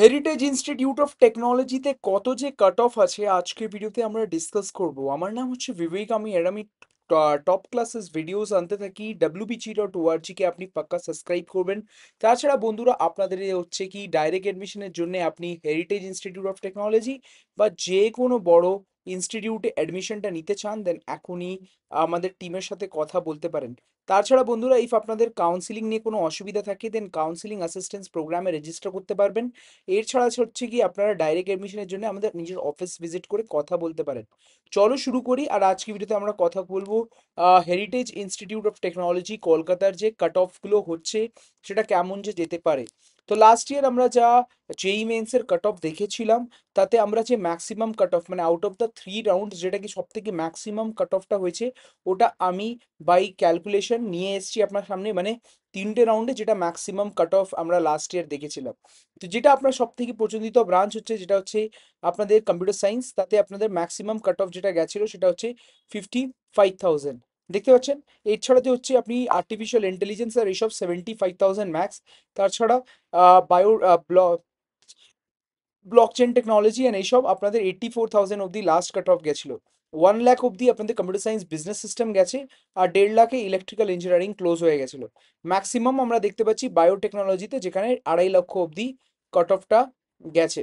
Heritage institute of টেকনোলজিতে কত যে কাট অফ আছে আজকের ভিডিওতে আমরা ডিসকাস করব। আমার নাম হচ্ছে বিবেক, আমি টপ ক্লাসেস ভিডিওস আনতে থাকি। wbg.org কে আপনি পাক্কা সাবস্ক্রাইব করবেন। তাছাড়া বন্ধুরা, আপনাদের হচ্ছে কি ডাইরেক্ট অ্যাডমিশনের জন্য আপনি হেরিটেজ ইনস্টিটিউট অফ টেকনোলজি বা যে কোনো বড় ইনস্টিটিউটে অ্যাডমিশনটা নিতে চান, দেন এখনই আমাদের টিমের সাথে কথা বলতে পারেন। তাছাড়া বন্ধুরা, ইফ আপনাদের কাউন্সিলিং নিয়ে কোনো অসুবিধা থাকে, দেন কাউন্সিলিং অ্যাসিস্ট্যান্স প্রোগ্রামে রেজিস্টার করতে পারবেন। এর ছাড়া হচ্ছে কি আপনারা ডাইরেক্ট এডমিশনের জন্য আমাদের নিজের অফিস ভিজিট করে কথা বলতে পারেন। চলো শুরু করি। আর আজকে ভিডিওতে আমরা কথা বলবো হেরিটেজ ইনস্টিটিউট অফ টেকনোলজি কলকাতার যে কাট অফগুলো হচ্ছে সেটা কেমন যে যেতে পারে। তো লাস্ট ইয়ার আমরা যা জেই মেন্সের কাট অফ দেখেছিলাম, তাতে আমরা যে ম্যাক্সিমাম কাট অফ মানে আউট অফ দ্য 3 রাউন্ড যেটা কি সব থেকে ম্যাক্সিমাম কাট অফটা হয়েছে, ওটা আমি বাই ক্যালকুলেশন নিয়ে এসেছি আপনার সামনে। মানে 3টে রাউন্ডে যেটা ম্যাক্সিমাম কাট অফ আমরা লাস্ট ইয়ার দেখেছিলাম। তো যেটা আপনার সব থেকে পছন্দিত ব্রাঞ্চ হচ্ছে, যেটা হচ্ছে আপনাদের কম্পিউটার সায়েন্স, তাতে আপনাদের ম্যাক্সিমাম কাট অফ যেটা গেছিল সেটা হচ্ছে 55,000। দেখতে পাচ্ছেন। এছাড়া যে হচ্ছে আপনি আর্টিফিশিয়াল ইন্টেলিজেন্স আর এইসব 75,000 ম্যাক্স। তাছাড়া বায়ো ব্লকচেন টেকনোলজি অ্যান্ড এইসব আপনাদের 84,000 অব্দি লাস্ট কাট অফ গেছিল। 1 লাখ অব্দি আপনাদের কম্পিউটার সায়েন্স বিজনেস সিস্টেম গেছে। আর 1.5 লাখে ইলেকট্রিক্যাল ইঞ্জিনিয়ারিং ক্লোজ হয়ে গেছিল। ম্যাক্সিমাম আমরা দেখতে পাচ্ছি বায়োটেকনোলজিতে, যেখানে 2.5 লক্ষ অব্দি কাট অফটা গেছে।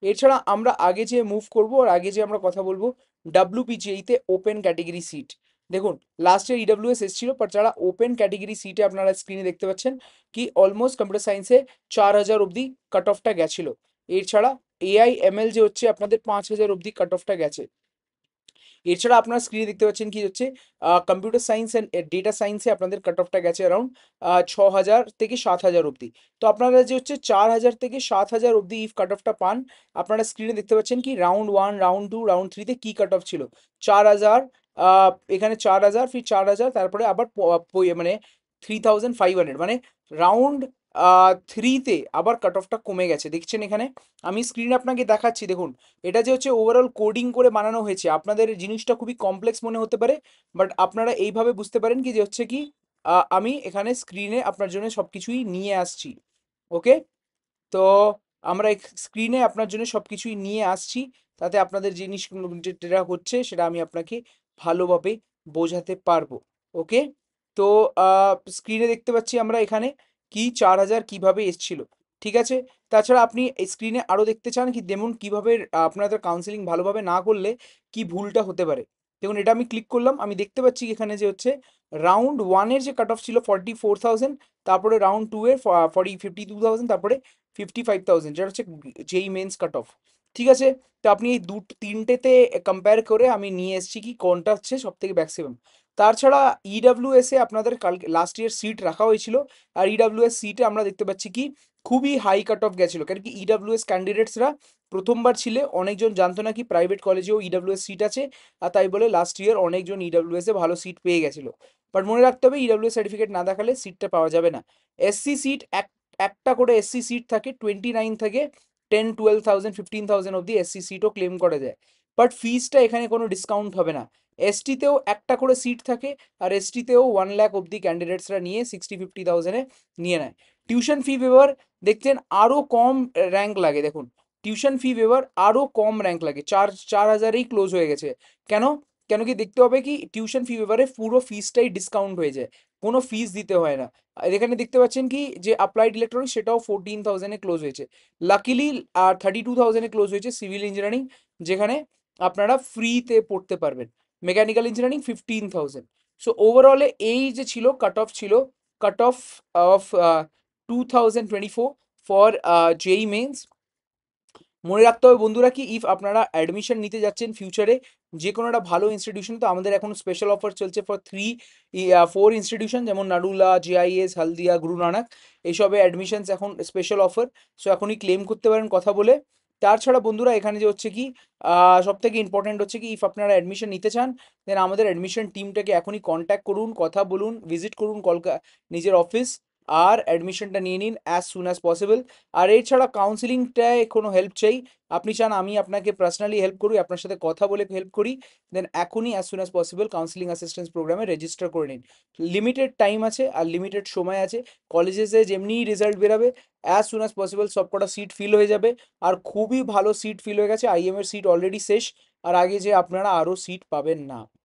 এছাড়া আমরা আগে যে মুভ করব আর আগে যে আমরা কথা বলবো ডাব্লিউপিজিএইতে ওপেন ক্যাটেগরি সিট। দেখুন, লাস্ট ইয়ার ইডাব্লিউএস এসেছিল, বাট যারা ওপেন ক্যাটেগরি সিটে আপনারা স্ক্রিনে দেখতে পাচ্ছেন কি অলমোস্ট কম্পিউটার সায়েন্সে 4,000 অব্দি কাট অফটা গেছিল। এছাড়া এআই এমএল যে হচ্ছে আপনাদের 5,000 অব্দি কাট অফটা গেছে। এছাড়া আপনারা স্ক্রিনে দেখতে পাচ্ছেন কি হচ্ছে কম্পিউটার সায়েন্স অ্যান্ড ডেটা সায়েন্সে আপনাদের কাট অফটা গেছে অ্যারাউন্ড 6,000 থেকে 7,000 অব্দি। তো আপনারা যে হচ্ছে 4,000 থেকে 7,000 অব্দি ইফ কাট অফটা পান, আপনারা স্ক্রিনে দেখতে পাচ্ছেন কি রাউন্ড 1, রাউন্ড 2, রাউন্ড 3তে কি কাট অফ ছিল। 4,000, এখানে 4,000, ফির 4,000, তারপরে আবার মানে 3,500, মানে রাউন্ড 3তে আবার কাট অফটা কমে গেছে, দেখছেন এখানে। আমি স্ক্রিনে আপনাকে দেখাচ্ছি, দেখুন। এটা যে হচ্ছে ওভারঅল কোডিং করে বানানো হয়েছে, আপনাদের জিনিসটা খুবই কমপ্লেক্স মনে হতে পারে, বাট আপনারা এইভাবে বুঝতে পারেন কি যে হচ্ছে কি আমি এখানে স্ক্রিনে আপনার জন্য সবকিছুই নিয়ে আসছি। ওকে। তো আমরা স্ক্রিনে আপনার জন্য সবকিছুই নিয়ে আসছি, তাতে আপনাদের জিনিসগুলো যেটা হচ্ছে সেটা আমি আপনাকে ভালোভাবে বোঝাতে পারবো। ওকে। তো স্ক্রিনে দেখতে পাচ্ছি আমরা এখানে কি 4,000 কিভাবে এসছিল। ঠিক আছে। তাছাড়া আপনি স্ক্রিনে আরো দেখতে চান কি যেমন কিভাবে আপনাদের কাউন্সিলিং ভালোভাবে না করলে কি ভুলটা হতে পারে। দেখুন, এটা আমি ক্লিক করলাম, আমি দেখতে পাচ্ছি এখানে যে হচ্ছে রাউন্ড 1-এর যে কাট অফ ছিল 44,000, তারপরে রাউন্ড 2-এর 52,000, তারপরে 55,000, যেটা হচ্ছে যেই মেন্স কাট অফ। ঠিক আছে। তো আপনি এই তিনটেতে কম্পেয়ার করে আমি নিয়ে এসেছি কি কোনটা হচ্ছে সব থেকে ম্যাক্সিমাম। তাছাড়া ইডাব্লিউএস এ আপনাদের কালকে লাস্ট ইয়ার সিট রাখা হয়েছিল, আর ইডাব্লিউএস সিটে আমরা দেখতে পাচ্ছি কি খুবই হাই কাট অফ গেছিলো, কারণ কি ইডাব্লিউএস ক্যান্ডিডেটসরা প্রথমবার ছিলে, অনেকজন জানতো না কি প্রাইভেট কলেজেও ইডাব্লিউএস সিট আছে, আর তাই বলে লাস্ট ইয়ার অনেকজন ইডাব্লিউএস এ ভালো সিট পেয়ে গেছিলো। বাট মনে রাখতে হবে, ইডাব্লিউএস সার্টিফিকেট না দেখালে সিটটা পাওয়া যাবে না। এসসি সিট একটা করে এসসি সিট থাকে 29 থেকে 10, 12,000, 15,000 অব্দি এসসি সিটও ক্লেম করা যায়। বাট ফিজটা এখানে কোনো ডিসকাউন্ট হবে না। এসটিতেও একটা করে সিট থাকে, আর এসটিতেও 1 লাখ অব্দি ক্যান্ডিডেটসরা নিয়ে 60, 50,000-এ নিয়ে নেয়। টিউশন ফি ওয়েভার দেখছেন আরও কম র্যাঙ্ক লাগে, দেখুন। টিউশন ফি ওয়েভার আরও কম র্যাঙ্ক লাগে, 4,000-এই ক্লোজ হয়ে গেছে। কেন? কেন কি দেখতে হবে কি টিউশন ফি ওয়েভারে পুরো ফিজটাই ডিসকাউন্ট হয়ে যায়, কোনো ফিস দিতে হয় না। আর এখানে দেখতে পাচ্ছেন কি যে অ্যাপ্লাইড ইলেকট্রনিক্স সেটাও 14,000-এ ক্লোজ হয়েছে। লাকিলি আর 32,000-এ ক্লোজ হয়েছে সিভিল ইঞ্জিনিয়ারিং, যেখানে আপনারা ফ্রিতে পড়তে পারবেন। Mechanical engineering 15,000। সো ওভারঅলে এই যে ছিল কাট অফ, ছিল cut off off 2024 for JEE mains. মনে রাখতে হবে বন্ধুরা কি ইফ আপনারা অ্যাডমিশন নিতে যাচ্ছেন ফিউচারে যে কোনো একটা ভালো ইনস্টিটিউশন, তো আমাদের এখন স্পেশাল অফার চলছে ফর 4 ইনস্টিটিউশন, যেমন নাডুলা, জেআইএস, হলদিয়া, গুরু নানক। এইসবে অ্যাডমিশনস এখন স্পেশাল অফার। সো এখনই ক্লেম করতে পারেন কথা বলে। তাছাড়া বন্ধুরা, এখানে যে হচ্ছে কি সব থেকে ইম্পর্টেন্ট হচ্ছে কি ইফ আপনারা অ্যাডমিশন নিতে চান, দেন আমাদের অ্যাডমিশন টিমটাকে এখনই কন্ট্যাক্ট করুন, কথা বলুন, ভিজিট করুন নিজের অফিস। আর অ্যাডমিশনটা নিয়ে নিন অ্যাজ সুন অ্যাজ পসিবল। আর এছাড়া কাউন্সিলিংটায় কোনো হেল্প চাই, আপনি চান আমি আপনাকে পার্সোনালি হেল্প করি, আপনার সাথে কথা বলে হেল্প করি, দেন এখনই as soon as possible counselling assistance প্রোগ্রামে রেজিস্টার করে নিন। লিমিটেড টাইম আছে আর লিমিটেড সময় আছে, কলেজেসে যেমনিই রেজাল্ট বেরাবে অ্যাজ সুন অ্যাজ পসিবল সব কটা সিট ফিল হয়ে যাবে। আর খুবই ভালো সিট ফিল হয়ে গেছে, আইএম এর সিট অলরেডি শেষ, আর আগে যে আপনারা আরও সিট পাবেন না।